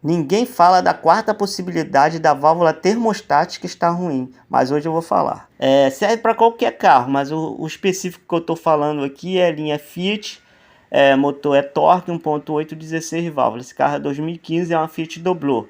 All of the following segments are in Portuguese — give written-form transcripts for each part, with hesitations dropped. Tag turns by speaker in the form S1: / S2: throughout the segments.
S1: Ninguém fala da quarta possibilidade da válvula termostática estar ruim, mas hoje eu vou falar. Serve para qualquer carro, mas o específico que eu estou falando aqui é a linha Fiat, motor é Torque 1.8, 16 válvulas. Esse carro é 2015, é uma Fiat Doblô.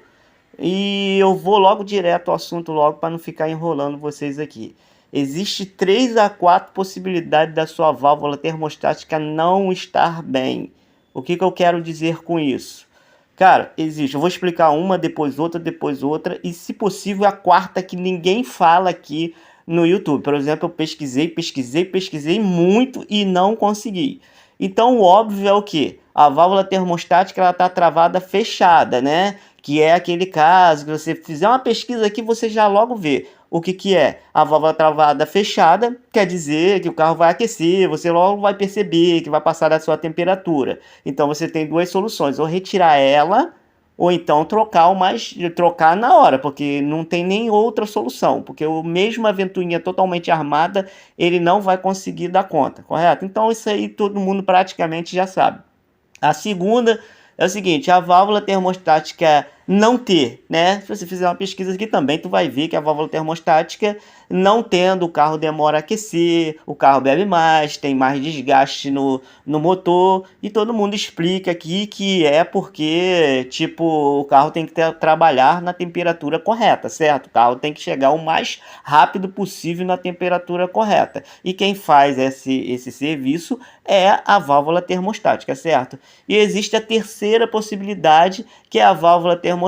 S1: E eu vou logo direto ao assunto logo para não ficar enrolando vocês aqui. Existe 3 a 4 possibilidades da sua válvula termostática não estar bem. O que eu quero dizer com isso? Cara, existe. Eu vou explicar uma, depois outra, e se possível a quarta que ninguém fala aqui no YouTube. Por exemplo, eu pesquisei muito e não consegui. Então, o óbvio é o que? A válvula termostática ela está travada fechada, né? Que é aquele caso que você fizer uma pesquisa aqui, você já logo vê. O que é? A válvula travada fechada quer dizer que o carro vai aquecer, você logo vai perceber que vai passar da sua temperatura. Então você tem duas soluções, ou retirar ela, ou então trocar na hora, porque não tem nem outra solução, porque o mesmo a ventoinha totalmente armada, ele não vai conseguir dar conta, correto? Então isso aí todo mundo praticamente já sabe. A segunda é o seguinte, a válvula termostática não ter, né? Se você fizer uma pesquisa aqui também, tu vai ver que a válvula termostática não tendo, o carro demora a aquecer, o carro bebe mais, tem mais desgaste no motor, e todo mundo explica aqui que é porque, tipo, o carro tem que trabalhar na temperatura correta, certo? O carro tem que chegar o mais rápido possível na temperatura correta. E quem faz esse serviço é a válvula termostática, certo? E existe a terceira possibilidade, que é a válvula termostática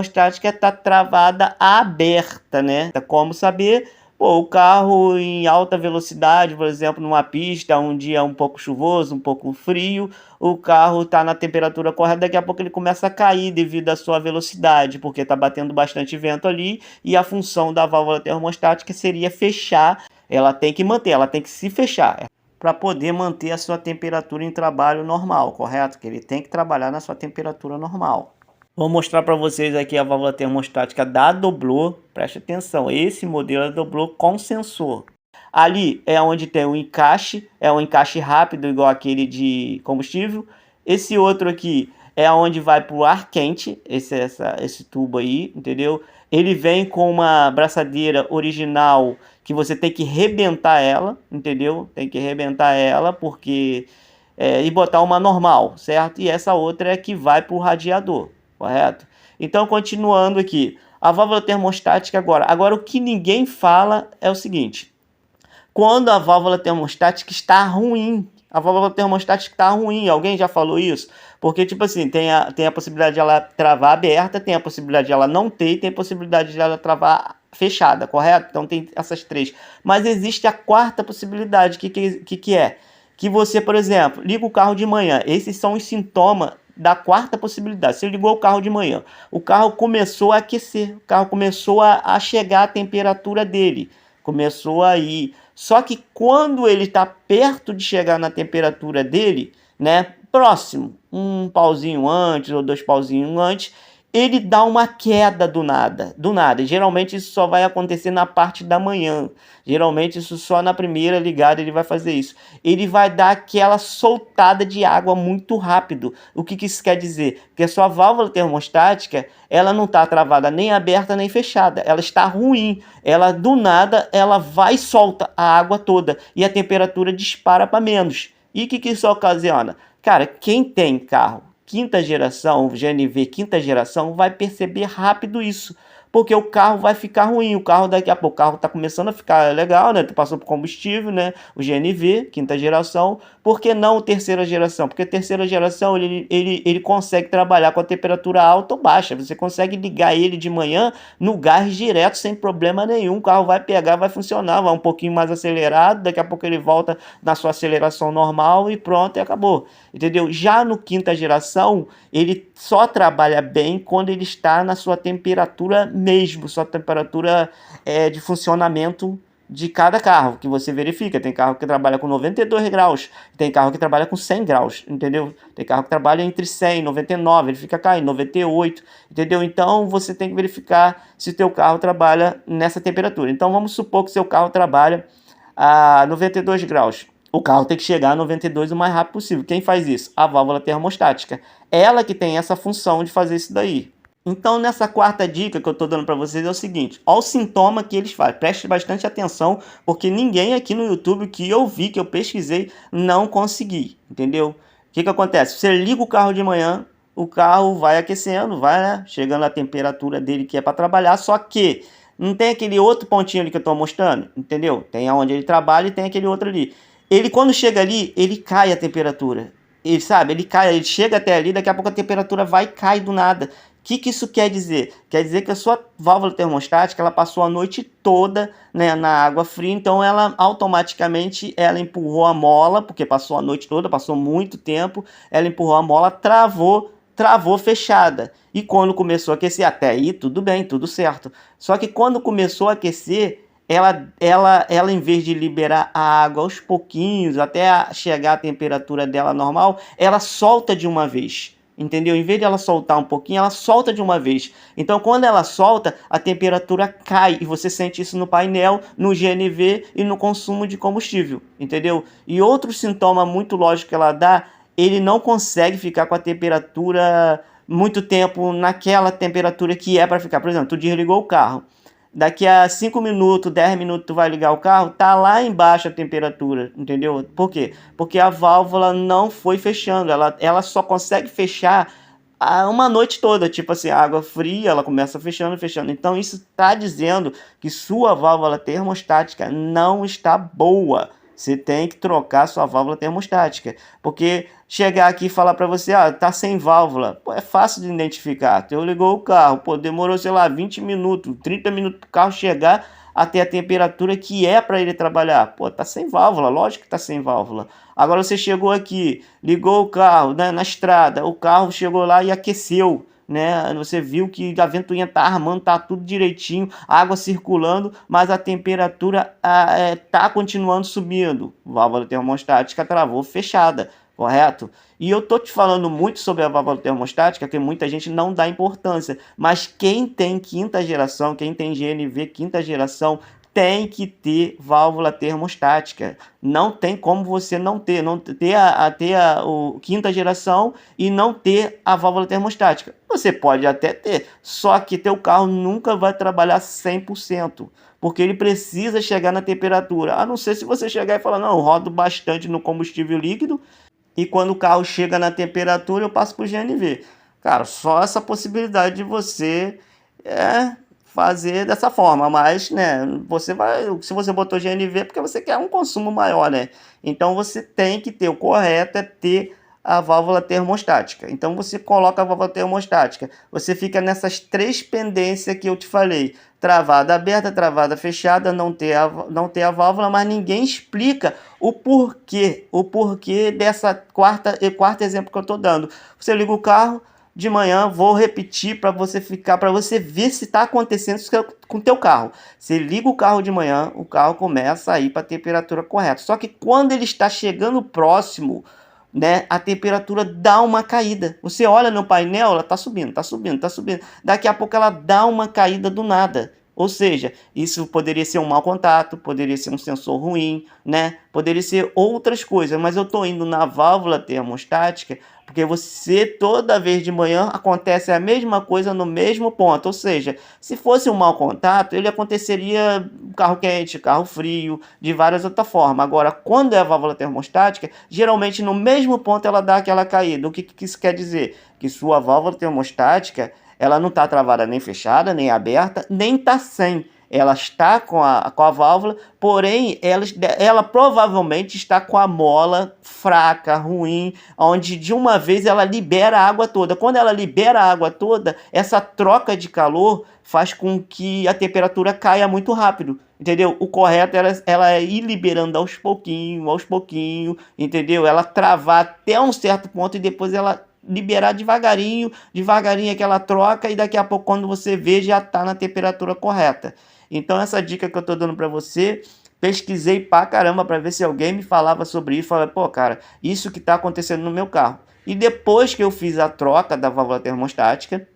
S1: está travada aberta, né? Como saber? Pô, o carro em alta velocidade, por exemplo, numa pista, um dia um pouco chuvoso, um pouco frio, o carro está na temperatura correta, daqui a pouco ele começa a cair devido à sua velocidade, porque está batendo bastante vento ali, e a função da válvula termostática seria fechar, ela tem que manter, ela tem que se fechar para poder manter a sua temperatura em trabalho normal, correto? Que ele tem que trabalhar na sua temperatura normal. Vou mostrar para vocês aqui a válvula termostática da Doblô. Preste atenção, esse modelo é Doblô com sensor. Ali é onde tem o encaixe, é um encaixe rápido igual aquele de combustível. Esse outro aqui é onde vai para o ar quente, esse tubo aí, entendeu? Ele vem com uma braçadeira original que você tem que rebentar ela, entendeu? Tem que rebentar ela porque e botar uma normal, certo? E essa outra é que vai para o radiador, correto? Então, continuando aqui, a válvula termostática agora o que ninguém fala é o seguinte: quando a válvula termostática está ruim, a válvula termostática está ruim, alguém já falou isso? Porque, tipo assim, tem a possibilidade de ela travar aberta, tem a possibilidade de ela não ter, tem a possibilidade de ela travar fechada, correto? Então tem essas três. Mas existe a quarta possibilidade, que é? Que você, por exemplo, liga o carro de manhã. Esses são os sintomas da quarta possibilidade. Você ligou o carro de manhã, o carro começou a aquecer, o carro começou a chegar à temperatura dele, começou a ir. Só que quando ele está perto de chegar na temperatura dele, né, próximo, um pauzinho antes ou dois pauzinhos antes, ele dá uma queda do nada, do nada. Geralmente isso só vai acontecer na parte da manhã. Geralmente isso só na primeira ligada ele vai fazer isso. Ele vai dar aquela soltada de água muito rápido. O que isso quer dizer? Que a sua válvula termostática, ela não está travada nem aberta nem fechada. Ela está ruim. Ela do nada, ela vai e solta a água toda e a temperatura dispara para menos. E o que isso ocasiona? Cara, quem tem carro quinta geração, GNV quinta geração, vai perceber rápido isso, porque o carro vai ficar ruim, o carro daqui a pouco, o carro está começando a ficar legal, né? Tu passou por combustível, né? O GNV, quinta geração, por que não terceira geração? Porque terceira geração ele consegue trabalhar com a temperatura alta ou baixa, você consegue ligar ele de manhã no gás direto sem problema nenhum, o carro vai pegar, vai funcionar, vai um pouquinho mais acelerado, daqui a pouco ele volta na sua aceleração normal e pronto, e acabou, entendeu? Já no quinta geração, ele só trabalha bem quando ele está na sua temperatura mesmo, sua temperatura de funcionamento de cada carro que você verifica. Tem carro que trabalha com 92 graus, tem carro que trabalha com 100 graus, entendeu? Tem carro que trabalha entre 100 e 99, ele fica caindo, 98, entendeu? Então você tem que verificar se o teu carro trabalha nessa temperatura. Então vamos supor que seu carro trabalha a 92 graus. O carro tem que chegar a 92 o mais rápido possível. Quem faz isso? A válvula termostática. Ela que tem essa função de fazer isso daí. Então, nessa quarta dica que eu estou dando para vocês é o seguinte: olha o sintoma que eles fazem. Preste bastante atenção, porque ninguém aqui no YouTube que eu vi, que eu pesquisei, não consegui, entendeu? O que acontece? Você liga o carro de manhã, o carro vai aquecendo, vai, né, chegando a temperatura dele que é para trabalhar, só que não tem aquele outro pontinho ali que eu estou mostrando, entendeu? Tem aonde ele trabalha e tem aquele outro ali. Ele, quando chega ali, ele cai a temperatura. Ele sabe, ele cai, ele chega até ali, daqui a pouco a temperatura vai e cai do nada. O que isso quer dizer? Quer dizer que a sua válvula termostática ela passou a noite toda, né, na água fria, então ela automaticamente ela empurrou a mola, porque passou a noite toda, passou muito tempo, ela empurrou a mola, travou fechada. E quando começou a aquecer, até aí tudo bem, tudo certo. Só que quando começou a aquecer, ela em vez de liberar a água aos pouquinhos, até chegar à temperatura dela normal, ela solta de uma vez. Entendeu? Em vez de ela soltar um pouquinho, ela solta de uma vez. Então, quando ela solta, a temperatura cai e você sente isso no painel, no GNV e no consumo de combustível, entendeu? E outro sintoma muito lógico que ela dá, ele não consegue ficar com a temperatura muito tempo naquela temperatura que é para ficar. Por exemplo, tu desligou o carro. Daqui a 5 minutos, 10 minutos, tu vai ligar o carro, tá lá embaixo a temperatura, entendeu? Por quê? Porque a válvula não foi fechando, ela só consegue fechar uma noite toda, tipo assim, água fria, ela começa fechando, fechando. Então isso está dizendo que sua válvula termostática não está boa. Você tem que trocar sua válvula termostática, porque chegar aqui e falar para você, tá sem válvula, pô, é fácil de identificar. Tu ligou o carro, pô, demorou, sei lá, 20 minutos, 30 minutos para o carro chegar até a temperatura que é para ele trabalhar. Pô, tá sem válvula, lógico que tá sem válvula. Agora você chegou aqui, ligou o carro, né, na estrada, o carro chegou lá e aqueceu, né? Você viu que a ventoinha tá armando, tá tudo direitinho, água circulando, mas a temperatura tá continuando subindo. Válvula termostática travou fechada, correto? E eu tô te falando muito sobre a válvula termostática, que muita gente não dá importância, mas quem tem quinta geração, quem tem GNV quinta geração, tem que ter válvula termostática. Não tem como você não ter o quinta geração e não ter a válvula termostática. Você pode até ter, só que teu carro nunca vai trabalhar 100%, porque ele precisa chegar na temperatura. A não ser se você chegar e falar, não, eu rodo bastante no combustível líquido e quando o carro chega na temperatura eu passo para o GNV. Cara, só essa possibilidade de você fazer dessa forma, mas, né, você vai, se você botou GNV é porque você quer um consumo maior, né? Então você tem que ter, o correto é ter a válvula termostática. Então você coloca a válvula termostática, você fica nessas três pendências que eu te falei: travada aberta, travada fechada, não ter a válvula, mas ninguém explica o porquê dessa quarto exemplo que eu estou dando. Você liga o carro de manhã, vou repetir para você ver se está acontecendo isso com o teu carro. Você liga o carro de manhã, o carro começa a ir para a temperatura correta. Só que quando ele está chegando próximo, né, a temperatura dá uma caída. Você olha no painel, ela está subindo, está subindo, está subindo. Daqui a pouco ela dá uma caída do nada. Ou seja, isso poderia ser um mau contato, poderia ser um sensor ruim, né? Poderia ser outras coisas, mas eu estou indo na válvula termostática porque você, toda vez de manhã, acontece a mesma coisa no mesmo ponto. Ou seja, se fosse um mau contato, ele aconteceria carro quente, carro frio, de várias outras formas. Agora, quando é a válvula termostática, geralmente no mesmo ponto ela dá aquela caída. O que isso quer dizer? Que sua válvula termostática ela não está travada nem fechada, nem aberta, nem está sem. Ela está com a válvula, porém ela provavelmente está com a mola fraca, ruim, onde de uma vez ela libera a água toda. Quando ela libera a água toda, essa troca de calor faz com que a temperatura caia muito rápido, entendeu? O correto é ela ir liberando aos pouquinho, entendeu? Ela travar até um certo ponto e depois ela liberar devagarinho aquela troca e daqui a pouco quando você vê já está na temperatura correta. Então essa dica que eu tô dando para você, pesquisei pra caramba para ver se alguém me falava sobre isso, falei, pô, cara, isso que tá acontecendo no meu carro. E depois que eu fiz a troca da válvula termostática,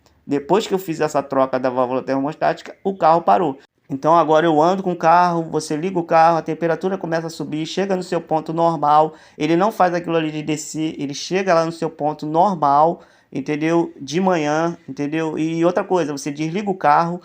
S1: o carro parou. Então agora eu ando com o carro, você liga o carro, a temperatura começa a subir, chega no seu ponto normal, ele não faz aquilo ali de descer, ele chega lá no seu ponto normal, entendeu? De manhã, entendeu? E outra coisa, você desliga o carro,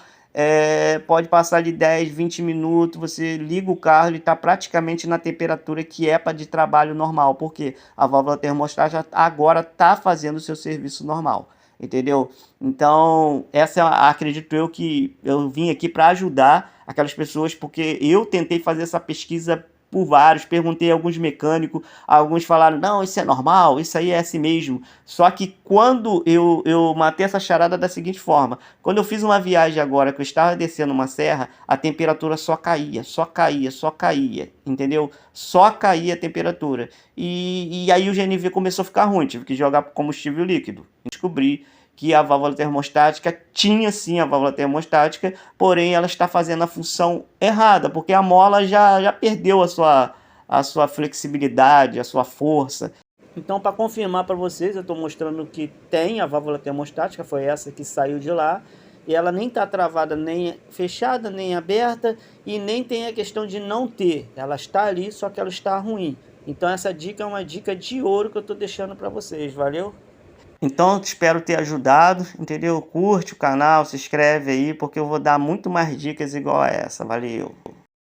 S1: pode passar de 10, 20 minutos, você liga o carro, ele está praticamente na temperatura que é para de trabalho normal, porque a válvula termostática já agora está fazendo o seu serviço normal, entendeu? Então, essa acredito eu que eu vim aqui para ajudar aquelas pessoas, porque eu tentei fazer essa pesquisa por vários, perguntei a alguns mecânicos, alguns falaram, não, isso é normal, isso aí é assim mesmo. Só que quando eu matei essa charada da seguinte forma, quando eu fiz uma viagem agora, que eu estava descendo uma serra, a temperatura só caía, só caía, só caía, entendeu? Só caía a temperatura. E aí o GNV começou a ficar ruim, tive que jogar combustível líquido. Descobri que a válvula termostática tinha sim a válvula termostática, porém ela está fazendo a função errada, porque a mola já perdeu a sua flexibilidade, a sua força. Então, para confirmar para vocês, eu estou mostrando que tem a válvula termostática, foi essa que saiu de lá, e ela nem está travada, nem fechada, nem aberta, e nem tem a questão de não ter. Ela está ali, só que ela está ruim. Então, essa dica é uma dica de ouro que eu estou deixando para vocês, valeu? Então, eu espero ter ajudado, entendeu? Curte o canal, se inscreve aí, porque eu vou dar muito mais dicas igual a essa. Valeu!